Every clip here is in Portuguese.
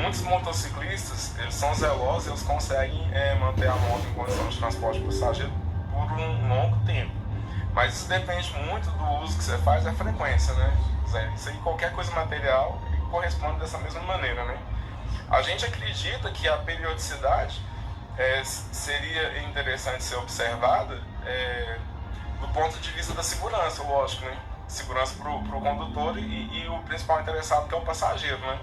muitos motociclistas, eles são zelosos, eles conseguem manter a moto em condição de transporte passageiro por um longo tempo. Mas isso depende muito do uso que você faz e a frequência, né, Zé? Isso aí, qualquer coisa material corresponde dessa mesma maneira, né? A gente acredita que a periodicidade seria interessante ser observada do ponto de vista da segurança, lógico, né? Segurança para o condutor e o principal interessado, que é o passageiro, né?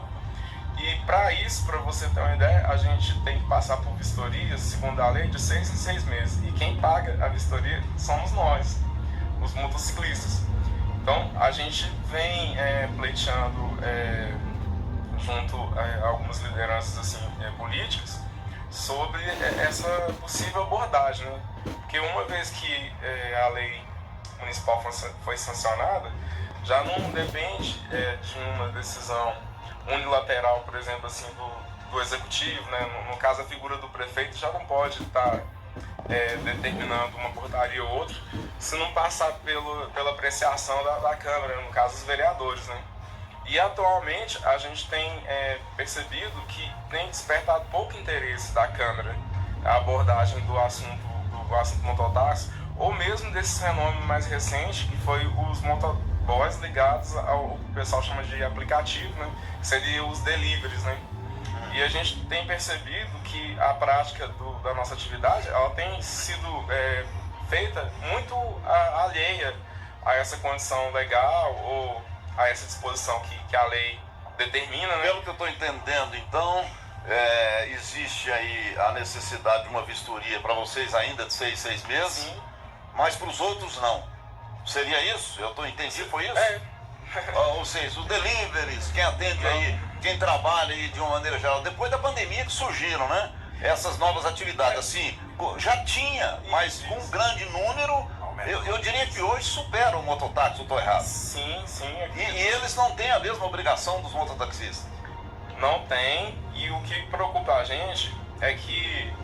E para isso, para você ter uma ideia, a gente tem que passar por vistorias, segundo a lei, de 6 em 6 meses. E quem paga a vistoria somos nós, os motociclistas. Então, a gente vem pleiteando junto a algumas lideranças assim, políticas sobre essa possível abordagem, né? Porque uma vez que a lei municipal foi sancionada, já não depende de uma decisão unilateral, por exemplo, assim, do executivo, né? No caso, a figura do prefeito já não pode estar determinando uma portaria ou outra se não passar pela apreciação da Câmara, no caso, os vereadores, né? E atualmente a gente tem percebido que tem despertado pouco interesse da Câmara a abordagem do assunto mototáxi, ou mesmo desse fenômeno mais recente, que foi os motoboys ligados ao que o pessoal chama de aplicativo, né? Que seria os deliveries, né? E a gente tem percebido que a prática da nossa atividade, ela tem sido feita muito alheia a essa condição legal ou a essa disposição que a lei determina, né? Pelo que eu estou entendendo, então, existe aí a necessidade de uma vistoria para vocês ainda de 6 meses, Sim. Mas para os outros não. Seria isso? Eu estou entendendo, foi isso? Ou seja, os deliveries, quem atende aí, quem trabalha aí de uma maneira geral, depois da pandemia que surgiram, né? Essas novas atividades, assim, já tinha, mas com um grande número, eu diria que hoje supera o mototáxi, eu estou errado? Sim. E eles não têm a mesma obrigação dos mototaxistas? Não tem, e o que preocupa a gente é que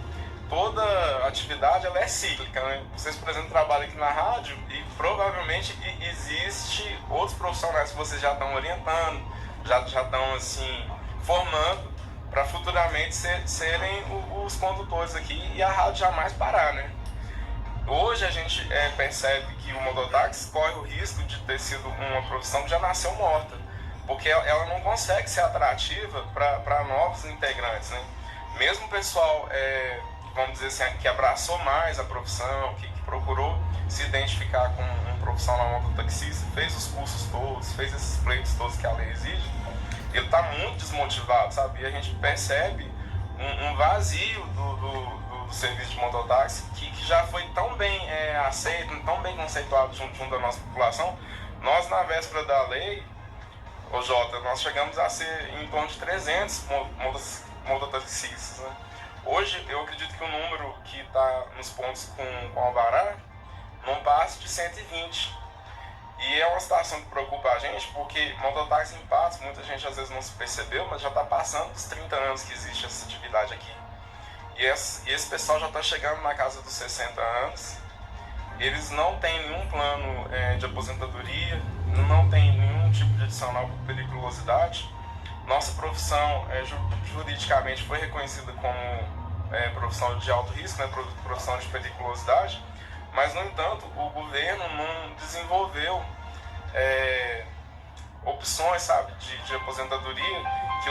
toda atividade ela é cíclica, né? Vocês, por exemplo, trabalham aqui na rádio e provavelmente existe outros profissionais que vocês já estão orientando, já estão assim, formando para futuramente serem os condutores aqui e a rádio jamais parar, né? Hoje a gente percebe que o mototáxi corre o risco de ter sido uma profissão que já nasceu morta, porque ela não consegue ser atrativa para novos integrantes, né? Mesmo o pessoal, vamos dizer assim, que abraçou mais a profissão, que procurou se identificar com um profissional mototaxista, fez os cursos todos, fez esses pleitos todos que a lei exige, ele está muito desmotivado, sabe? E a gente percebe um vazio do serviço de mototáxi que já foi tão bem aceito, tão bem conceituado junto da nossa população. Nós, na véspera da lei, Jota, nós chegamos a ser em torno de 300 mototaxistas, né? Hoje, eu acredito que o número que está nos pontos com alvará não passa de 120. E é uma situação que preocupa a gente, porque mototáxi em Patos, muita gente às vezes não se percebeu, mas já está passando dos 30 anos que existe essa atividade aqui. E esse pessoal já está chegando na casa dos 60 anos. Eles não têm nenhum plano de aposentadoria, não tem nenhum tipo de adicional por periculosidade. Nossa profissão juridicamente foi reconhecida como profissão de alto risco, né, profissão de periculosidade, mas, no entanto, o governo não desenvolveu opções, sabe, de aposentadoria que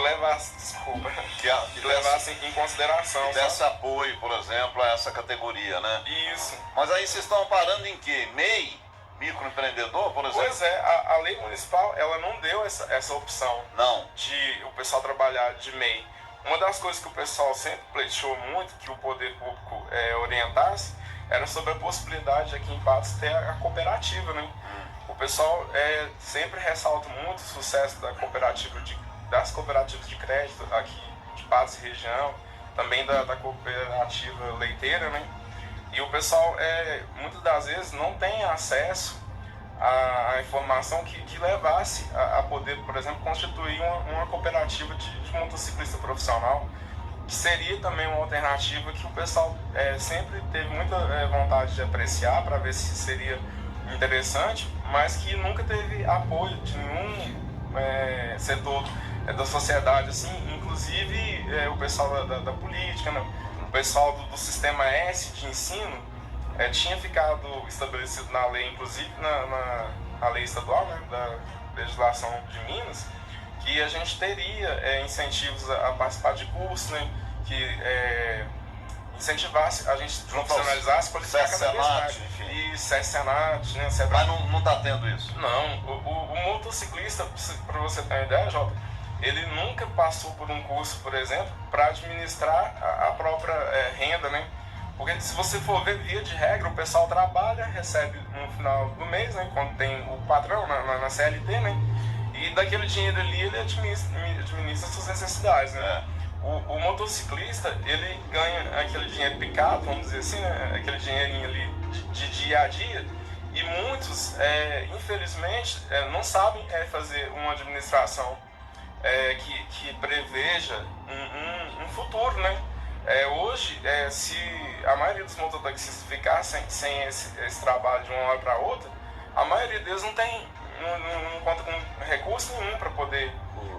levassem em consideração. Que desse apoio, por exemplo, a essa categoria, né? Isso. Mas aí vocês estão parando em quê? MEI? Microempreendedor, por exemplo? Pois é, a lei municipal, ela não deu essa opção. Não. De o pessoal trabalhar de MEI. Uma das coisas que o pessoal sempre pleiteou muito, que o poder público orientasse, era sobre a possibilidade de aqui em Patos ter a cooperativa, né? O pessoal sempre ressalta muito o sucesso das cooperativas de crédito aqui de Patos e região, também da cooperativa leiteira, né? E o pessoal, muitas das vezes, não tem acesso à informação que levasse a poder, por exemplo, constituir uma cooperativa de motociclista profissional, que seria também uma alternativa que o pessoal sempre teve muita vontade de apreciar para ver se seria interessante, mas que nunca teve apoio de nenhum setor da sociedade, assim, inclusive o pessoal da política, né? O pessoal do sistema S de ensino tinha ficado estabelecido na lei, inclusive na lei estadual, né, da legislação de Minas, que a gente teria incentivos a participar de cursos, né, que incentivasse, a gente profissionalizasse, qualificar cada vez mais. E SESC-Senat, né? Mas não está tendo isso? Não. O motociclista, para você ter uma ideia, Jota, ele nunca passou por um curso, por exemplo, para administrar a própria renda, né? Porque se você for ver, via de regra, o pessoal trabalha, recebe no final do mês, né? Quando tem o patrão na CLT, né? E daquele dinheiro ali ele administra suas necessidades, né? O motociclista, ele ganha aquele dinheiro picado, vamos dizer assim, né? Aquele dinheirinho ali de dia a dia, e muitos, infelizmente, não sabem fazer uma administração que preveja um futuro, né? Hoje, se a maioria dos mototaxistas ficar sem esse trabalho de uma hora para outra, a maioria deles não conta com recurso nenhum para poder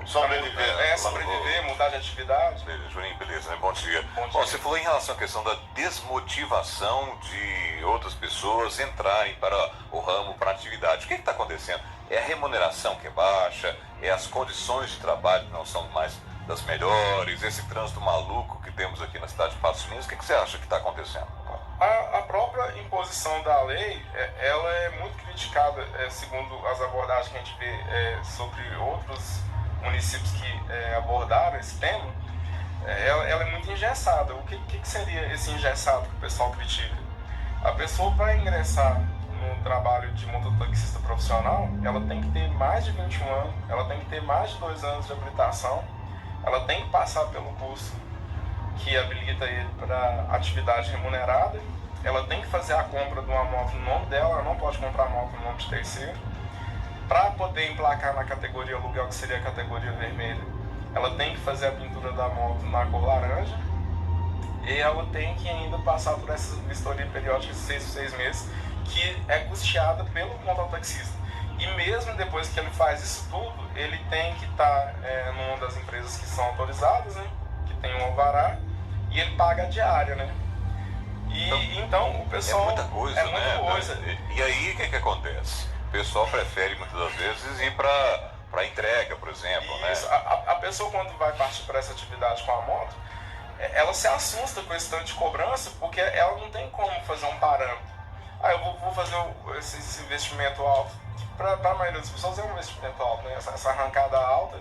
sobreviver, mudar de atividade. Juninho, beleza, né? Bom dia. Bom, você falou em relação à questão da desmotivação de outras pessoas entrarem para o ramo, para a atividade. O que está acontecendo? É a remuneração que é baixa, é as condições de trabalho que não são mais das melhores, esse trânsito maluco que temos aqui na cidade de Patos de Minas. O que você acha que está acontecendo? A própria imposição da lei, ela é muito criticada, segundo as abordagens que a gente vê sobre outros municípios que abordaram esse tema. Ela é muito engessada. O que seria esse engessado que o pessoal critica? A pessoa, para ingressar no trabalho de mototaxista profissional, ela tem que ter mais de 21 anos, ela tem que ter mais de 2 anos de habilitação, ela tem que passar pelo curso que habilita ele para atividade remunerada, ela tem que fazer a compra de uma moto no nome dela, ela não pode comprar moto no nome de terceiro. Para poder emplacar na categoria aluguel, que seria a categoria vermelha, ela tem que fazer a pintura da moto na cor laranja, e ela tem que ainda passar por essa vistoria periódica de 6 meses, que é custeada pelo mototaxista. E mesmo depois que ele faz isso tudo, ele tem que estar numa das empresas que são autorizadas, né, que tem um alvará, e ele paga a diária, né? Então o pessoal... É muita coisa, né? E aí o que acontece? O pessoal prefere muitas das vezes ir para entrega, por exemplo, isso, né? A pessoa, quando vai partir para essa atividade com a moto, ela se assusta com esse tanto de cobrança, porque ela não tem como fazer um parâmetro. Eu vou fazer esse investimento alto. Para a maioria das pessoas é um investimento alto, né? Essa arrancada alta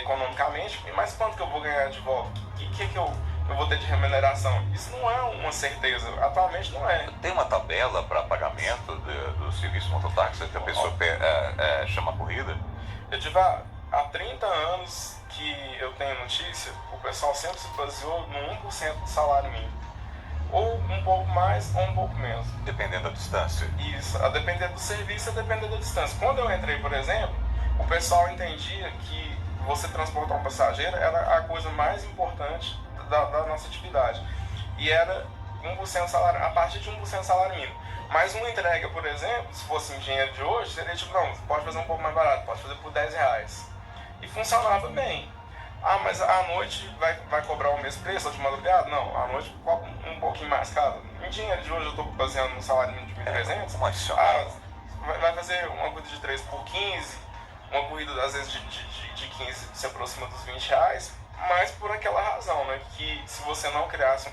economicamente, mas quanto que eu vou ganhar de volta? O que eu vou ter de remuneração? Isso não é uma certeza, atualmente não é. Tem uma tabela para pagamento do serviço mototáxi que a pessoa chama a corrida? Eu tive há 30 anos que eu tenho notícia, o pessoal sempre se baseou no 1% do salário mínimo. Ou um pouco mais ou um pouco menos. Dependendo da distância? Isso, a depender do serviço, a depender da distância. Quando eu entrei, por exemplo, o pessoal entendia que você transportar um passageiro era a coisa mais importante da nossa atividade. E era 1% salário, a partir de 1% salário mínimo. Mas uma entrega, por exemplo, se fosse em dinheiro de hoje, seria tipo, não, você pode fazer um pouco mais barato, pode fazer por R$10. E funcionava bem. Mas à noite vai cobrar o mesmo preço, de madrugada? Não, à noite cobra um pouquinho mais caro. Em dinheiro de hoje eu estou baseando no salário mínimo de 1.300. Vai fazer uma corrida de 3 por 15, uma corrida às vezes de 15 se aproxima dos R$20, mas por aquela razão, né? Que se você não criasse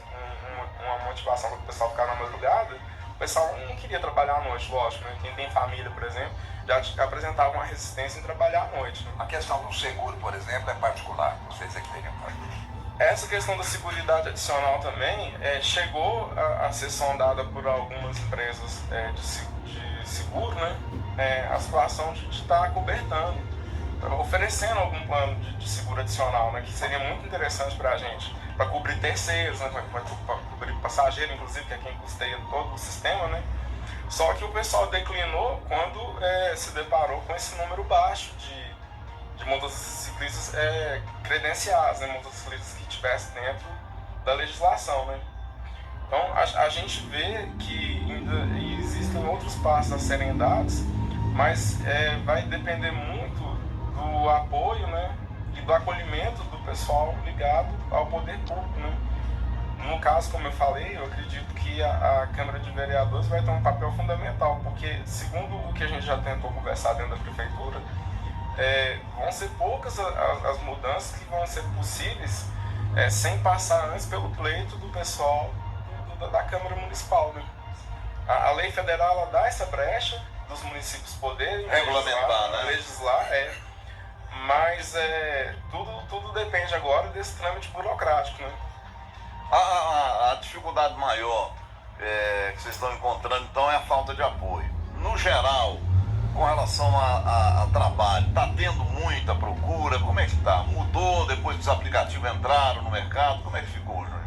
uma motivação para o pessoal ficar na madrugada, o pessoal não queria trabalhar à noite, lógico, né? Quem tem família, por exemplo, já apresentava uma resistência em trabalhar à noite. Né? A questão do seguro, por exemplo, é particular. Vocês é que teriam essa questão da seguridade adicional também chegou a ser sondada por algumas empresas de seguro, né? A situação de estar cobertando, oferecendo algum plano de seguro adicional, né? Que seria muito interessante para a gente, para cobrir terceiros, né? Para cobrir passageiro, inclusive, que é quem custeia todo o sistema, né? Só que o pessoal declinou quando se deparou com esse número baixo de motociclistas credenciados, né? Motociclistas que estivessem dentro da legislação, né? Então a gente vê que ainda existem outros passos a serem dados, mas vai depender muito do apoio, né? e do acolhimento do pessoal ligado ao poder público, né? No caso, como eu falei, eu acredito que a Câmara de Vereadores vai ter um papel fundamental, porque, segundo o que a gente já tentou conversar dentro da Prefeitura, vão ser poucas as mudanças que vão ser possíveis sem passar antes pelo pleito do pessoal da Câmara Municipal, né? A lei federal ela dá essa brecha dos municípios poderem regulamentar, legislar, mas tudo depende agora desse trâmite burocrático, né? A dificuldade maior que vocês estão encontrando, então, é a falta de apoio. No geral, com relação a trabalho, está tendo muita procura? Como é que está? Mudou depois que os aplicativos entraram no mercado? Como é que ficou, Júnior?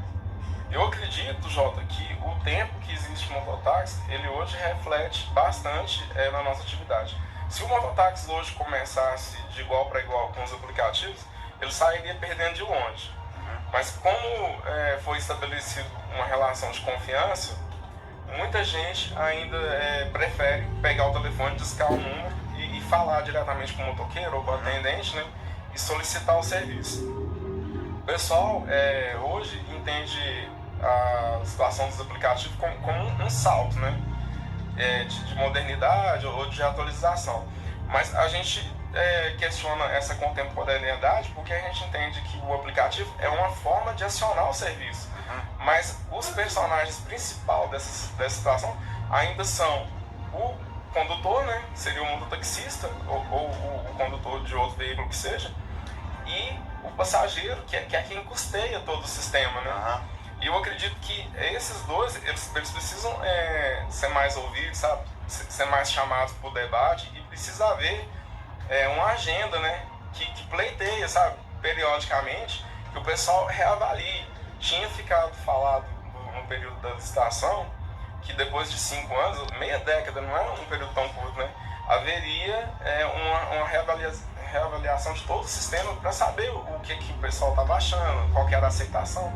Eu acredito, Jota, que o tempo que existe o mototáxi, ele hoje reflete bastante na nossa atividade. Se o mototáxi hoje começasse de igual para igual com os aplicativos, ele sairia perdendo de longe. Mas como foi estabelecida uma relação de confiança, muita gente ainda prefere pegar o telefone, discar o número e falar diretamente com o motoqueiro ou com o atendente, né, e solicitar o serviço. O pessoal hoje entende a situação dos aplicativos como um salto, né, de modernidade ou de atualização. Mas a gente questiona essa contemporaneidade porque a gente entende que o aplicativo é uma forma de acionar o serviço. Mas os personagens principais dessa situação ainda são o condutor, né, seria o mototaxista ou o condutor de outro veículo que seja, e o passageiro, que é quem custeia todo o sistema, né? E eu acredito que esses dois, eles precisam ser mais ouvidos, sabe? Ser mais chamados para o debate, e precisa haver uma agenda, né, que pleiteia, sabe, periodicamente, que o pessoal reavalie. Tinha ficado falado no período da licitação que depois de 5 anos, meia década, não é um período tão curto, né, haveria uma reavaliação de todo o sistema para saber o que o pessoal estava achando, qual que era a aceitação.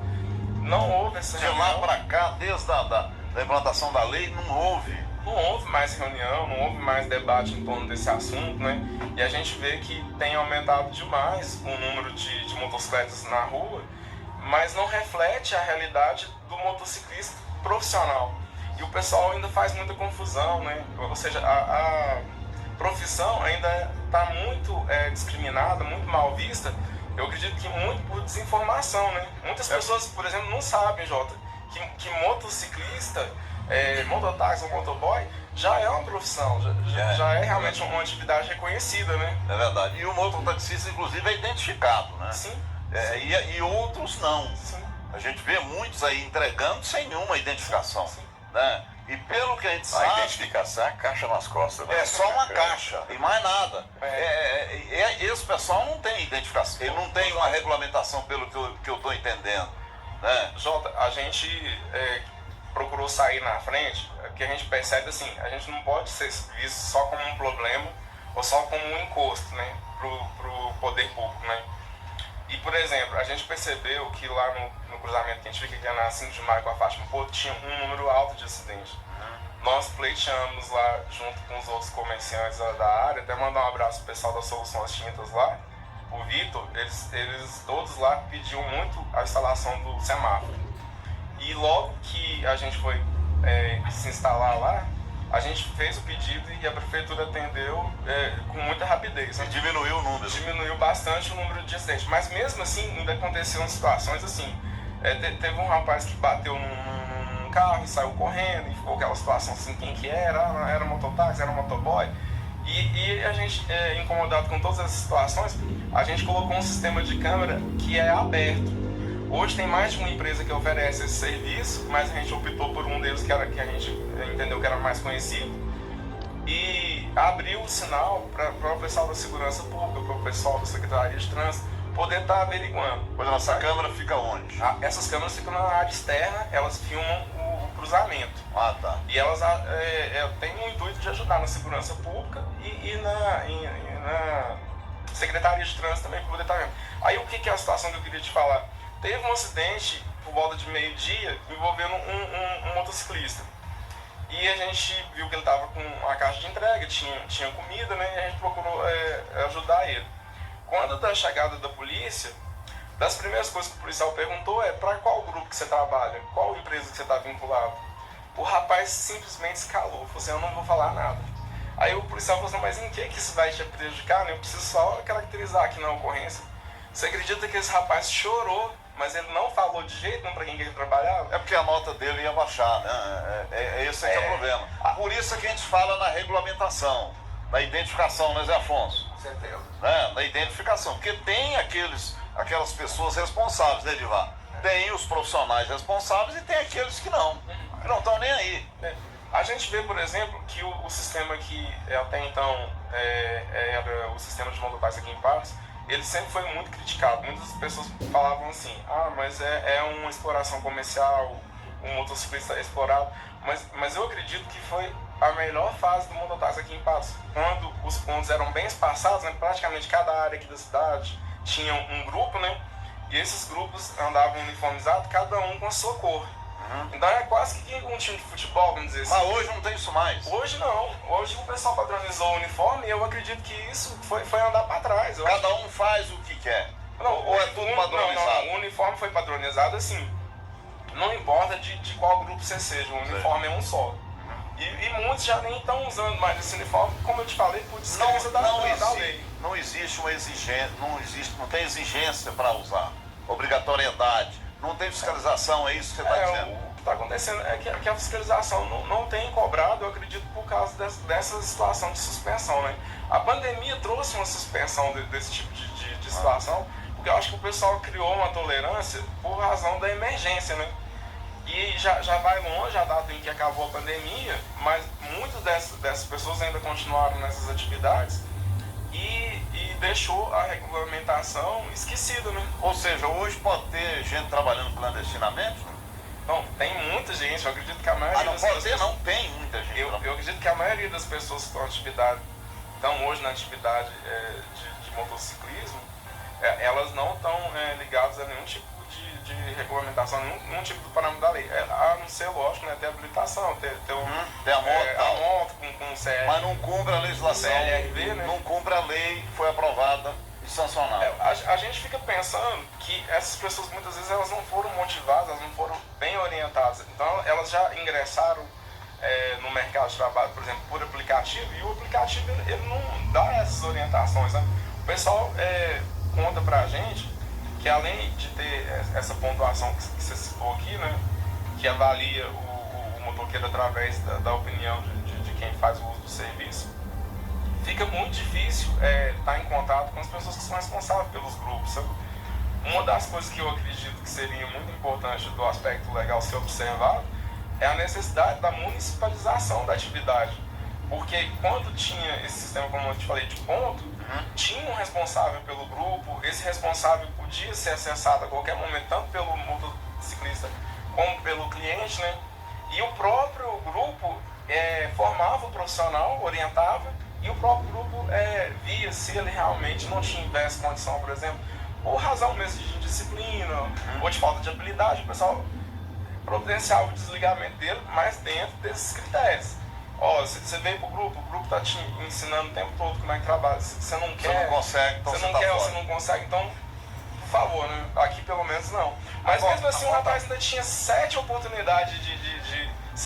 Não houve essa reunião. De lá para cá, desde da implantação da lei, não houve. Não houve mais reunião, não houve mais debate em torno desse assunto, né? E a gente vê que tem aumentado demais o número de motocicletas na rua, mas não reflete a realidade do motociclista profissional. E o pessoal ainda faz muita confusão, né? Ou seja, a profissão ainda está muito discriminada, muito mal vista. Eu acredito que muito por desinformação, né? Muitas pessoas, por exemplo, não sabem, Jota, que motociclista, mototáxi ou motoboy já é uma profissão, já é realmente uma atividade reconhecida, né? É verdade. E o mototaxista, inclusive, é identificado, né? Sim. E outros não. Sim. A gente vê muitos aí entregando sem nenhuma identificação, né? E pelo que a gente sabe... A identificação é a caixa nas costas, né? É só uma caixa e mais nada. Esse pessoal não tem identificação, ele não tem uma regulamentação, pelo que eu estou entendendo, né? Jota, a gente procurou sair na frente, porque a gente percebe assim, a gente não pode ser visto só como um problema ou só como um encosto, né, pro poder público, né? E, por exemplo, a gente percebeu que lá no cruzamento que a gente fica, que é na 5 de maio com a Fátima Porto, tinha um número alto de acidentes. Nós pleiteamos lá, junto com os outros comerciantes da área, até mandar um abraço pro pessoal da Soluções Tintas lá, o Vitor, eles todos lá pediam muito a instalação do semáforo. E logo que a gente foi se instalar lá, a gente fez o pedido e a prefeitura atendeu com muita rapidez, né? Diminuiu o número. Diminuiu bastante o número de acidentes, mas mesmo assim ainda aconteceram situações assim. Teve um rapaz que bateu num carro e saiu correndo e ficou aquela situação assim, quem que era mototáxi, era motoboy. E a gente, incomodado com todas essas situações, a gente colocou um sistema de câmera que é aberto. Hoje tem mais de uma empresa que oferece esse serviço, mas a gente optou por um deles que a gente entendeu que era mais conhecido, e abriu o sinal para o pessoal da segurança pública, para o pessoal da Secretaria de Trânsito poder estar averiguando. Pois a nossa câmera fica onde? Essas câmeras ficam na área externa, elas filmam o cruzamento. Ah, tá. E elas têm o intuito de ajudar na segurança pública e na Secretaria de Trânsito também, para poder estar vendo. Aí o que é a situação que eu queria te falar? Teve um acidente por volta de meio-dia envolvendo um motociclista. E a gente viu que ele estava com a caixa de entrega, tinha comida, né? E a gente procurou ajudar ele. Quando da chegada da polícia, das primeiras coisas que o policial perguntou é para qual grupo que você trabalha, qual empresa que você está vinculado. O rapaz simplesmente escalou, falou assim, eu não vou falar nada. Aí o policial falou assim, mas em que isso vai te prejudicar? Eu preciso só caracterizar aqui na ocorrência. Você acredita que esse rapaz chorou, mas ele não falou de jeito nenhum para quem ele trabalhava? É porque a nota dele ia baixar, né? Esse que é o problema. Por isso que a gente fala na regulamentação, na identificação, né, Zé Afonso? Com certeza. Né? Na identificação, porque tem aquelas pessoas responsáveis, né, Edivar? Tem os profissionais responsáveis e tem aqueles que não estão nem aí. A gente vê, por exemplo, que o sistema que até então era o sistema de mototáxi aqui em Patos, ele sempre foi muito criticado. Muitas pessoas falavam assim, mas é uma exploração comercial, um motociclista explorado. Mas eu acredito que foi a melhor fase do mototáxi aqui em Patos. Quando os pontos eram bem espaçados, né, praticamente cada área aqui da cidade tinha um grupo, né? E esses grupos andavam uniformizados, cada um com a sua cor. Então é quase que um time de futebol, vamos dizer assim. Mas hoje não tem isso mais. Hoje não. Hoje o pessoal padronizou o uniforme e eu acredito que isso foi andar para trás. Cada um faz o que quer. Não, ou é tudo padronizado? Não, o uniforme foi padronizado assim. Não importa de qual grupo você seja, o uniforme é um só. E muitos já nem estão usando mais esse uniforme, como eu te falei, por descrença da lei. Não existe uma exigência, não tem exigência para usar. Obrigatoriedade. Não tem fiscalização, é isso que você está dizendo? O que está acontecendo é que a fiscalização não tem cobrado, eu acredito, por causa dessa situação de suspensão, né? A pandemia trouxe uma suspensão desse tipo de situação, porque eu acho que o pessoal criou uma tolerância por razão da emergência, né? E já vai longe a data em que acabou a pandemia, mas muitas dessas pessoas ainda continuaram nessas atividades e deixou a regulamentação esquecida, né? Ou seja, hoje pode ter gente trabalhando clandestinamente? Não, tem muita gente, eu acredito que a maioria não pode ter, não tem muita gente. Eu acredito que a maioria das pessoas que estão hoje na atividade de motociclismo, elas não estão ligadas a nenhum tipo de regulamentação, nenhum tipo de parâmetro da lei. A não ser, lógico, né, ter habilitação, ter a moto com CR. Mas não cumpre a legislação, CLRV, né? Não cumpre a lei que foi aprovada e sancionada. A gente fica pensando que essas pessoas, muitas vezes, elas não foram motivadas, elas não foram bem orientadas. Então, elas já ingressaram no mercado de trabalho, por exemplo, por aplicativo, e o aplicativo ele não dá essas orientações, né? O pessoal conta pra gente que além de ter essa pontuação que você citou aqui, né, que avalia o motoqueiro através da opinião de quem faz o uso do serviço, fica muito difícil estar em contato com as pessoas que são responsáveis pelos grupos, sabe? Uma das coisas que eu acredito que seria muito importante do aspecto legal ser observado é a necessidade da municipalização da atividade. Porque quando tinha esse sistema, como eu te falei, de ponto, tinha um responsável pelo grupo, esse responsável podia ser acessado a qualquer momento, tanto pelo motociclista como pelo cliente, né? E o próprio grupo formava o profissional, orientava, e o próprio grupo via se ele realmente não tivesse condição, por exemplo, ou razão mesmo de disciplina, ou de falta de habilidade, o pessoal providenciava o desligamento dele, mas dentro desses critérios. Você veio pro grupo, o grupo tá te ensinando o tempo todo como é que trabalha. Você não quer, você não consegue, então você não quer, você não consegue, então, por favor, né? Aqui pelo menos não. Mas mesmo assim, o rapaz ainda tinha 7 oportunidades de